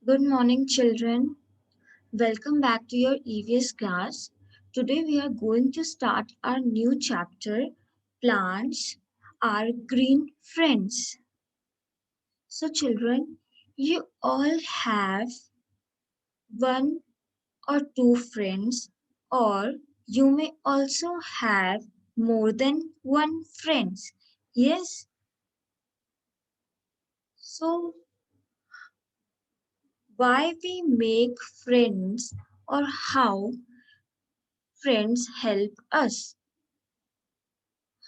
Good morning, children. Welcome back to your EVS class. Today we are going to start our new chapter, Plants Are Green Friends. So, children, you all have one or two friends, or you may also have more than one friends. Yes, so why we make friends or how friends help us?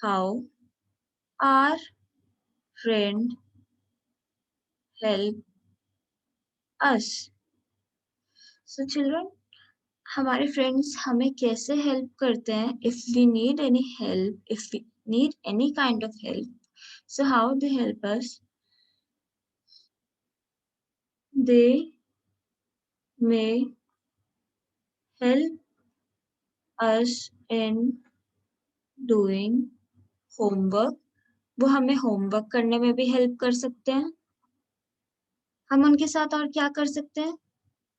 How our friend help us. So children, हमारे friends हमें कैसे help करते हैं? If we need any help, if we need any kind of help, so how they help us? They may help us in doing homework. वो हमें homework करने में भी हेल्प कर सकते हैं. हम उनके साथ और क्या कर सकते हैं?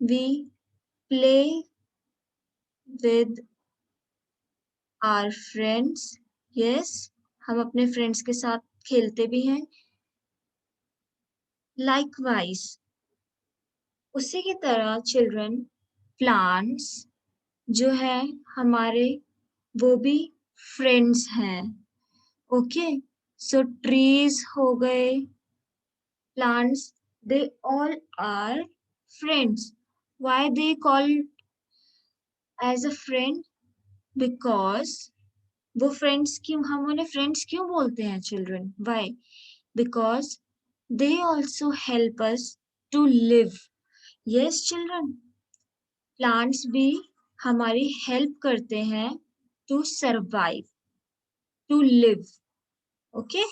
We play with our friends. Yes, हम अपने फ्रेंड्स के साथ खेलते भी हैं. Likewise, उसी की तरह चिल्ड्रन प्लांट्स जो है हमारे वो भी फ्रेंड्स हैं. ओके, सो ट्रीज हो गए, plants, they all are friends. Why they called as a friend? Because वो फ्रेंड्स क्यों, हम उन्हें फ्रेंड्स क्यों बोलते हैं children? Why? Because they also help us to live. Yes children, plants भी हमारी हेल्प करते हैं to survive, to live. Okay,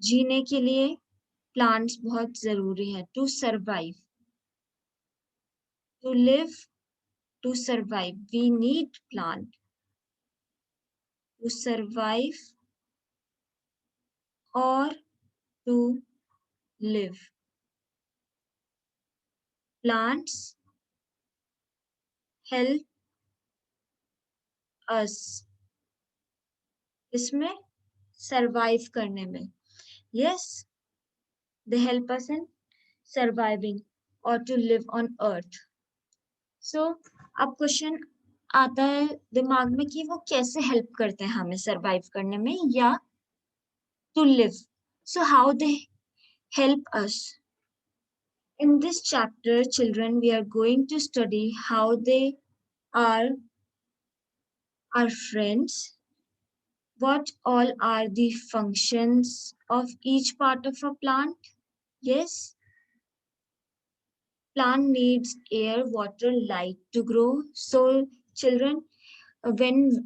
जीने के लिए plants बहुत जरूरी है. To survive, to live, to survive, we need plant to survive or to live. Plants help us इसमें survive करने में. Yes, they help us in surviving or to live on earth. So अब question आता है दिमाग में कि वो कैसे हेल्प करते हैं हमें सरवाइव करने में या to live. So how they help us? In this chapter, children, we are going to study how they are our friends, what all are the functions of each part of a plant. Yes, plant needs air, water, light to grow. So children, when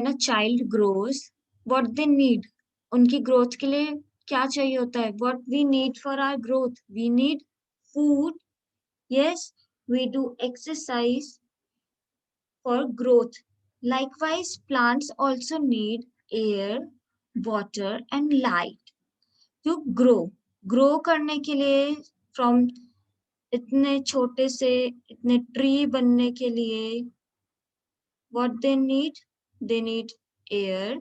a child grows, what they need, उनकी growth के लिए क्या चाहिए होता है? What we need for our growth? We need food. Yes, we do exercise for growth. Likewise, plants also need air, water and light to grow. Grow करने के लिए from इतने छोटे से इतने ट्री बनने के लिए what they need? They need air,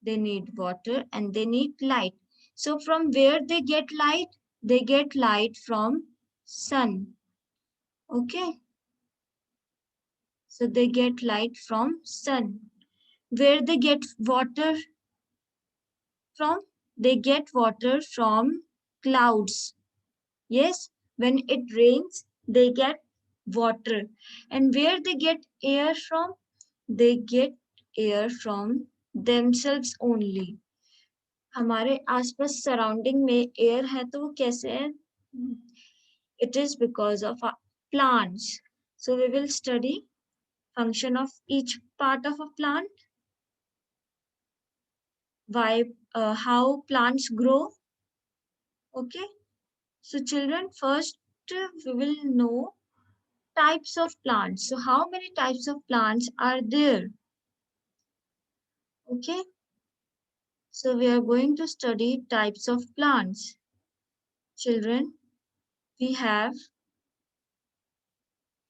they need water and they need light. So from where they get light? They get light from sun. Okay, so they get light from sun. Where they get water from? They get water from clouds. Yes, when it rains, they get water. And where they get air from? They get air from themselves only. हमारे आसपास surrounding में air है तो वो कैसे है? It is because of plants. So we will study function of each part of a plant, why, how plants grow. Okay, so children, first we will know types of plants. So how many types of plants are there? Okay, so we are going to study types of plants. Children, we have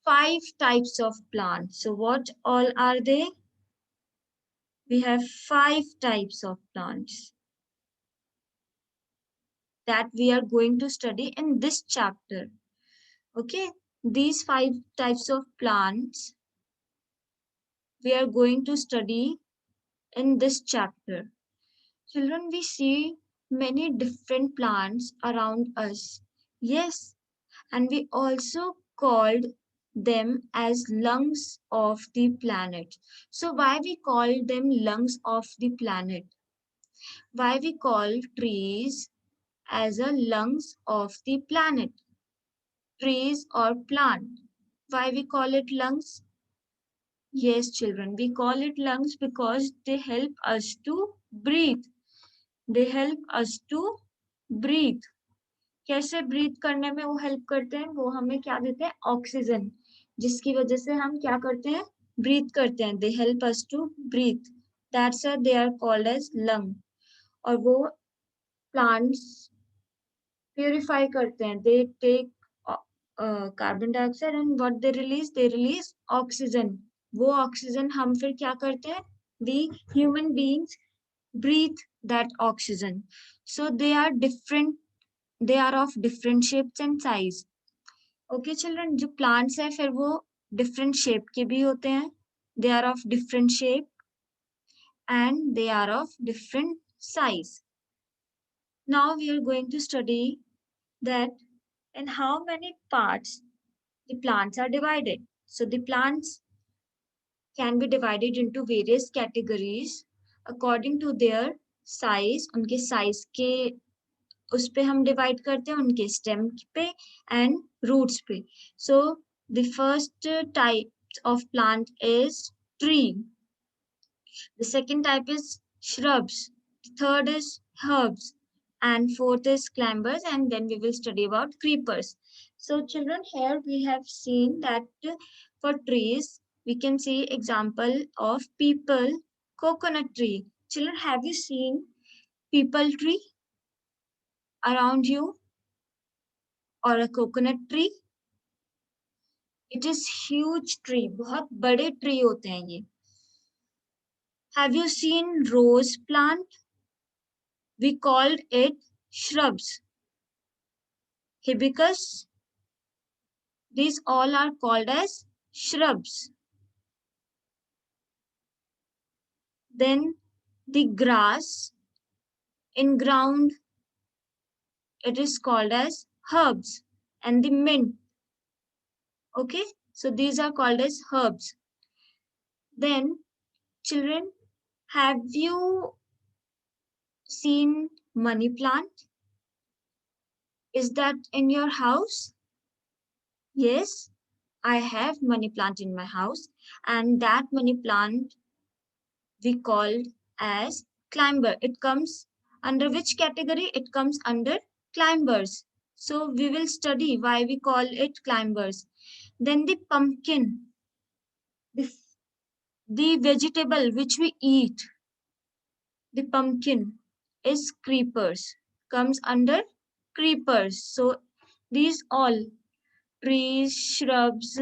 5 types of plants. So what all are they? We have 5 types of plants that we are going to study in this chapter. Okay, these 5 types of plants we are going to study in this chapter. Children, we see many different plants around us. Yes, and we also called them as lungs of the planet. So why we call them lungs of the planet? Why we call trees as a lungs of the planet? Trees or plant. Why we call it lungs? Yes, children, we call it lungs because they help us to breathe. They help us to breathe. कैसे breathe करने में वो help करते हैं? वो हमें क्या देते हैं? ऑक्सीजन, जिसकी वजह से हम क्या करते हैं? ब्रीथ करते हैं. They help us to breathe. That's why they are called as lung. और वो प्लांट्स प्यूरिफाई करते हैं. They take carbon dioxide and what they release oxygen. वो ऑक्सीजन हम फिर क्या करते हैं? We human beings breathe that oxygen. So they are different, they are of different shapes and size. Okay children, जो plants है फिर वो different shape के भी होते हैं. They are of different shape and they are of different size. Now we are going to study that in how many parts the plants are divided. So the plants can be divided into various categories according to their size. उनके size के उस पे हम divide करते हैं, उनके stem पे and roots पे. So the first type of plant is tree. The second type is shrubs. The third is herbs. And fourth is climbers. And then we will study about creepers. So children, here we have seen that for trees, we can see example of people, coconut tree. Children, have you seen people tree around you or a coconut tree? It is huge tree. बहुत बड़े tree होते हैं ये. Have you seen rose plant? We called it shrubs. Hibiscus. These all are called as shrubs. Then the grass in ground, it is called as herbs. And the mint. Okay, so these are called as herbs. Then children, have you seen money plant? Is that in your house? Yes, I have money plant in my house, and that money plant we called as climber. It comes under which category? It comes under climbers. So we will study why we call it climbers. Then the pumpkin, the, the vegetable which we eat, the pumpkin is creepers, comes under creepers. So these all trees, shrubs,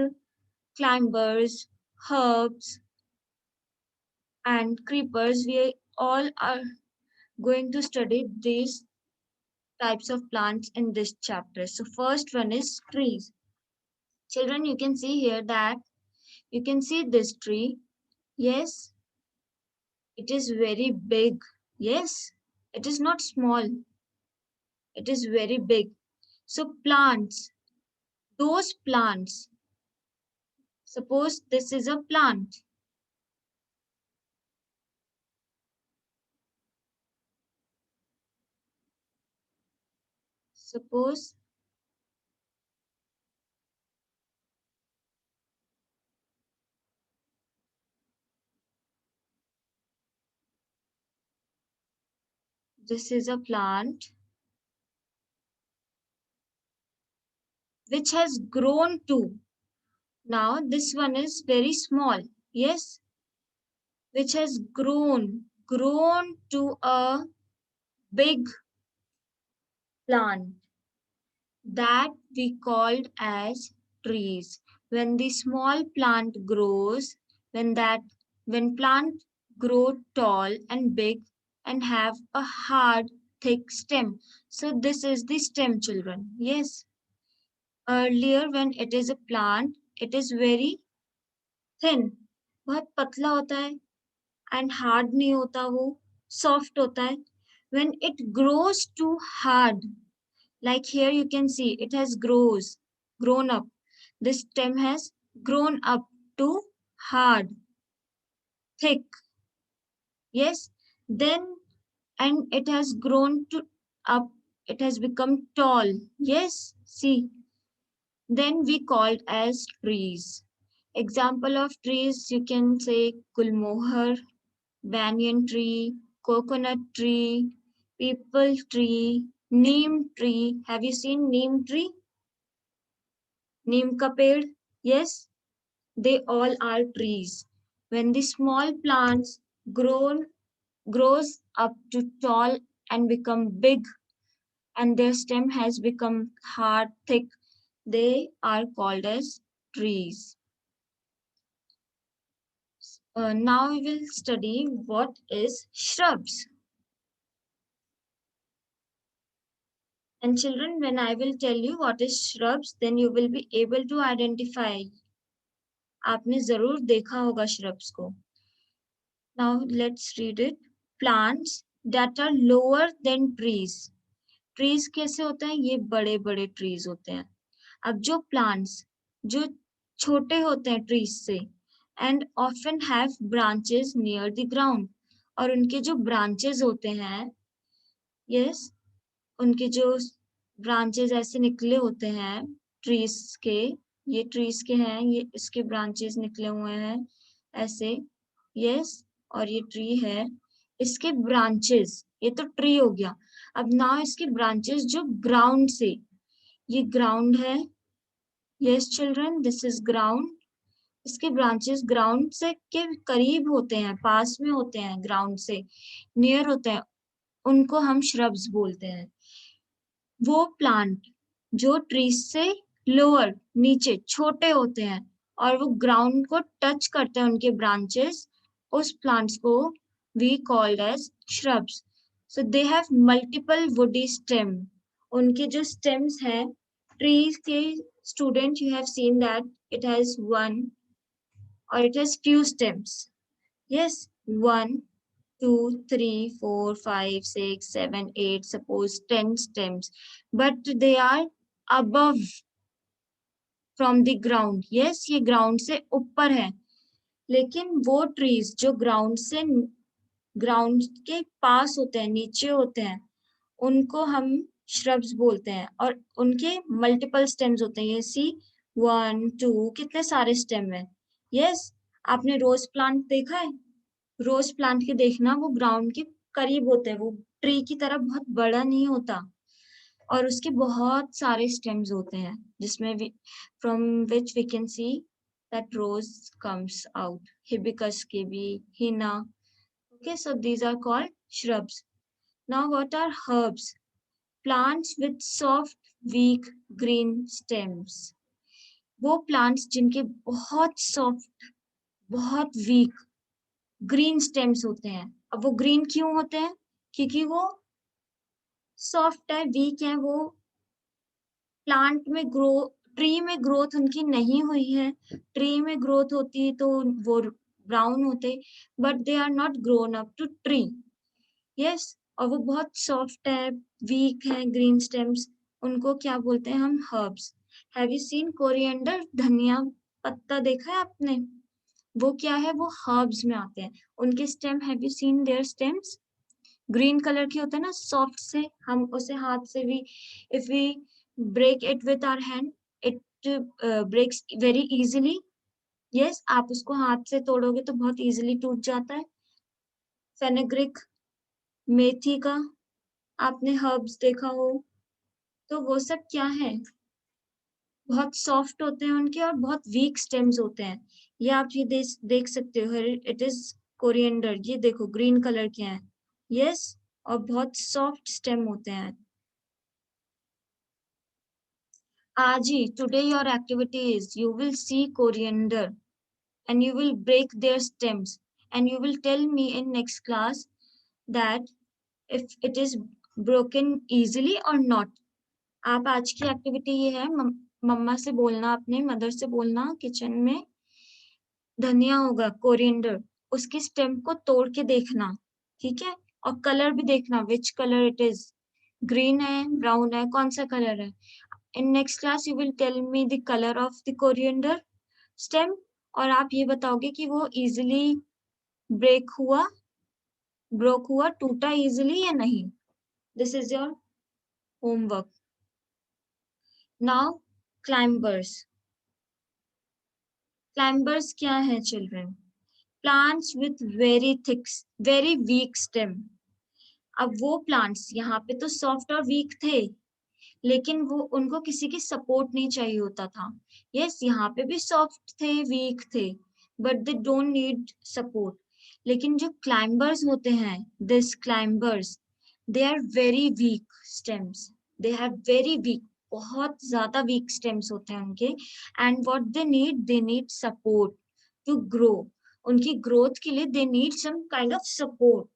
climbers, herbs, and creepers, we all are going to study these types of plants in this chapter. So first one is trees. Children, you can see here that you can see this tree. Yes, it is very big. Yes, it is not small. It is very big. So plants, those plants, suppose this is a plant. Suppose this is a plant which has grown to. Now this one is very small. Yes, which has grown to a big plant. that we called as trees. When the small plant grows, when plant grow tall and big and have a hard, thick stem. So this is the stem, children. Yes. Earlier, when it is a plant, it is very thin, बहुत पतला होता है and hard नहीं होता वो, soft होता है. When it grows too hard, like here you can see it has grown up. This stem has grown up to hard, thick. Yes, then and it has grown to up. It has become tall. Yes, see. Then we called as trees. Example of trees you can say Gulmohar, banyan tree, coconut tree, peepal tree, neem tree. Have you seen neem tree? Neem ka ped? Yes, they all are trees. When the small plants grows up to tall and become big and their stem has become hard, thick, they are called as trees. Now we will study what is shrubs. And children, when I will tell you what is shrubs, then you will be able to identify. आपने जरूर देखा होगा shrubs को. Now let's read it. Plants that are lower than trees. Trees कैसे होते हैं? ये बड़े बड़े trees होते हैं. अब जो plants जो छोटे होते हैं trees से and often have branches near the ground. और उनके जो branches होते हैं, yes, उनके जो ब्रांचेस ऐसे निकले होते हैं ट्रीज के, ये ट्रीज के हैं, ये इसके ब्रांचेस निकले हुए हैं ऐसे, यस, और ये ट्री है, इसके ब्रांचेस, ये तो ट्री हो गया. अब ना इसके ब्रांचेस जो ग्राउंड से, ये ग्राउंड है, yes children, this is ground. इसके ब्रांचेस ग्राउंड से के करीब होते हैं, पास में होते हैं, ग्राउंड से नियर होते हैं, उनको हम श्रब्स बोलते हैं. वो प्लांट जो ट्रीज से लोअर, नीचे, छोटे होते हैं और वो ग्राउंड को टच करते हैं उनके ब्रांचेस, उस प्लांट्स को we called as shrubs. So they have multiple woody stem. उनके जो स्टेम्स हैं ट्रीज के, student, you have seen that it has one or it has few stems. Yes, 1 2 3 4 5 6 7 8, suppose 10 stems, but they are above from the ground. Yes, ये ground से ऊपर है, लेकिन वो trees जो ground के पास होते हैं, नीचे होते हैं, उनको हम shrubs बोलते हैं. और उनके multiple stems होते हैं. ये see 1 2 कितने सारे stem हैं. Yes, आपने रोज प्लांट देखा है? रोज प्लांट के देखना, वो ग्राउंड के करीब होते हैं, वो ट्री की तरह बहुत बड़ा नहीं होता और उसके बहुत सारे स्टेम्स होते हैं जिसमें from which we can see that rose comes out. Hibiscus के भी, हिना. Okay, so these are called shrubs. Now what are herbs? Plants with soft weak green stems. वो प्लांट्स जिनके बहुत सॉफ्ट, बहुत वीक ग्रीन स्टेम्स होते हैं. अब वो ग्रीन क्यों होते हैं? क्योंकि वो सॉफ्ट है, वीक है, वो प्लांट में ट्री में ग्रोथ उनकी नहीं हुई है. ट्री में ग्रोथ होती तो वो ब्राउन होते, but they are not grown up to tree. Yes, और वो बहुत सॉफ्ट है, वीक है, ग्रीन स्टेम्स, उनको क्या बोलते हैं हम? Herbs. Have you scene coriander? धनिया पत्ता देखा है आपने? वो क्या है? वो हर्ब्स में आते हैं. उनके stem, have you seen their stems? Green colour के होते हैं ना, सॉफ्ट से. हम उसे हाथ से भी, if we break it with our hand, it breaks very easily. Yes, आप उसको हाथ से तोड़ोगे तो बहुत इजीली टूट जाता है. फेनेग्रिक, मेथी का आपने हर्ब्स देखा हो, तो वो सब क्या है? बहुत सॉफ्ट होते हैं उनके और बहुत वीक स्टेम्स होते हैं. ये आप ये देख सकते हो, इट इज कोरिएंडर. ये देखो ग्रीन कलर के हैं. यस, और बहुत सॉफ्ट स्टेम होते हैं. आज ही, today your activity is you will see coriander and you will break their stems and you will tell me in next class that if it is broken easily or not. आप आज की activity ये है, मम्मा से बोलना, अपने mother से बोलना किचन में धनिया होगा कोरिएंडर, उसकी स्टेम को तोड़ के देखना, ठीक है, और कलर भी देखना, which colour it is, green है, ब्राउन है, कौन सा कलर है. In next class you will tell me the colour of the coriander stem, और आप ये बताओगे कि वो इजिली ब्रोक हुआ, टूटा इजिली या नहीं. This is your homework. Now climbers. Climbers क्या है children? Plants with very weak stem. अब वो प्लांट्स यहाँ पे तो सॉफ्ट और वीक थे, लेकिन वो उनको किसी की सपोर्ट नहीं चाहिए होता था. यस, यहाँ पे भी सॉफ्ट थे, वीक थे, but they don't need support. लेकिन जो क्लाइंबर्स होते हैं, this climbers, they are very weak stems. They have very weak, बहुत ज्यादा वीक स्टेम्स होते हैं उनके. And what they need support to grow. उनकी ग्रोथ के लिए they need some kind of support.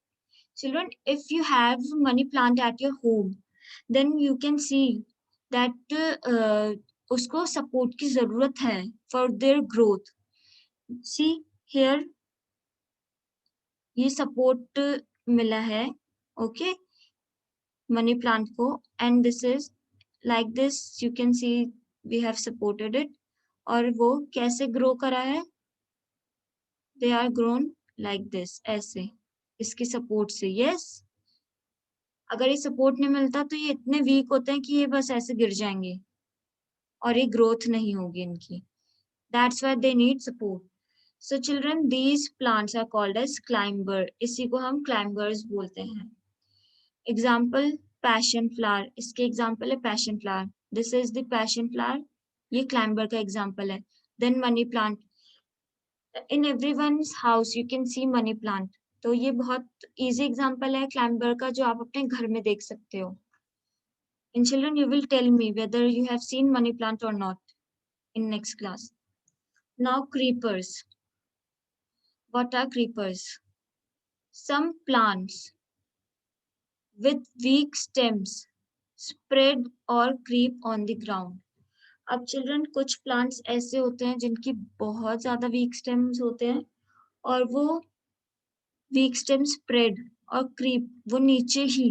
Children, if you have money plant at your home, then you can see that उसको support की जरूरत है for their growth. See here, ये support मिला है, okay, money plant को, and this is like this. You can see we have supported it. और वो कैसे grow करा है? They are grown like this, ऐसे, इसकी support से. Yes. अगर ये सपोर्ट नहीं मिलता तो ये इतने वीक होते हैं कि ये बस ऐसे गिर जाएंगे और ये ग्रोथ नहीं होगी इनकी. That's why they need support. So children, these plants are called as climber. इसी को हम क्लाइंबर्स बोलते हैं. Example, passion flower. इसके एग्जाम्पल है passion flower. This is the passion flower. ये क्लाइंबर का एग्जाम्पल है. Then money plant. In everyone's house you can see money plant. तो ये बहुत इजी एग्जाम्पल है क्लाइंबर का, जो आप अपने घर में देख सकते हो. And children, you will tell me whether you have seen money plant or not in next class. Now creepers. What are creepers? Some plants with weak stems spread or creep on the ground. अब children, कुछ plants ऐसे होते हैं जिनकी बहुत ज़्यादा weak stems होते हैं और वो weak stems spread और creep, वो नीचे ही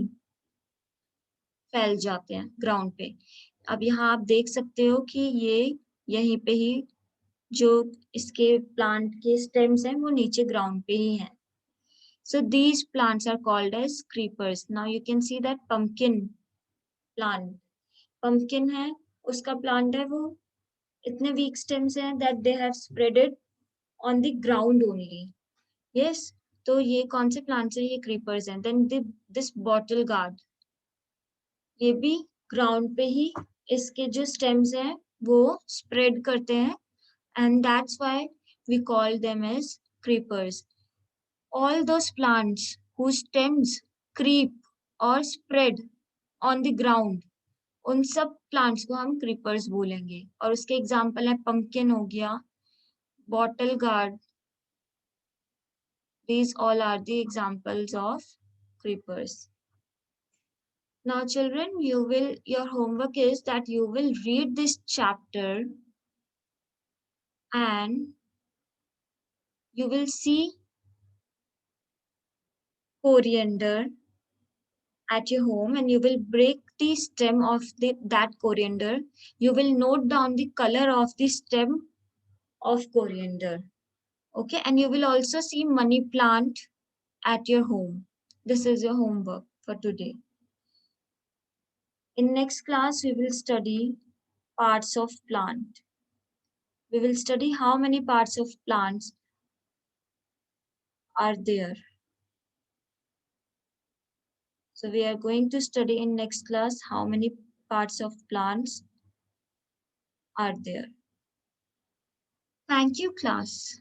फैल जाते हैं ग्राउंड पे. अब यहाँ आप देख सकते हो कि ये यहीं पे ही जो इसके प्लांट के स्टेम्स हैं वो नीचे ग्राउंड पे ही हैं. So these plants are called as creepers. Now you can see that pumpkin plant. Pumpkin है, उसका plant है, वो इतने weak stems हैं that they have spread it on the ground only. Yes, तो ये कौन से plants हैं? ये creepers हैं. Then this bottle gourd, ये भी ground पे ही इसके जो stems हैं वो spread करते हैं, and that's why we call them as creepers. All those plants whose stems creep or spread on the ground, उन सब प्लांट्स को हम क्रीपर्स बोलेंगे. और उसके एग्जाम्पल है पंपकिन हो गया, bottle gourd. These all are the examples of creepers. Now children, your homework is that you will read this chapter and you will see coriander at your home and you will break the stem of that coriander. You will note down the color of the stem of coriander. Okay, and you will also see money plant at your home. This is your homework for today. In next class, we will study parts of plant. We will study how many parts of plants are there. So we are going to study in next class how many parts of plants are there. Thank you, class.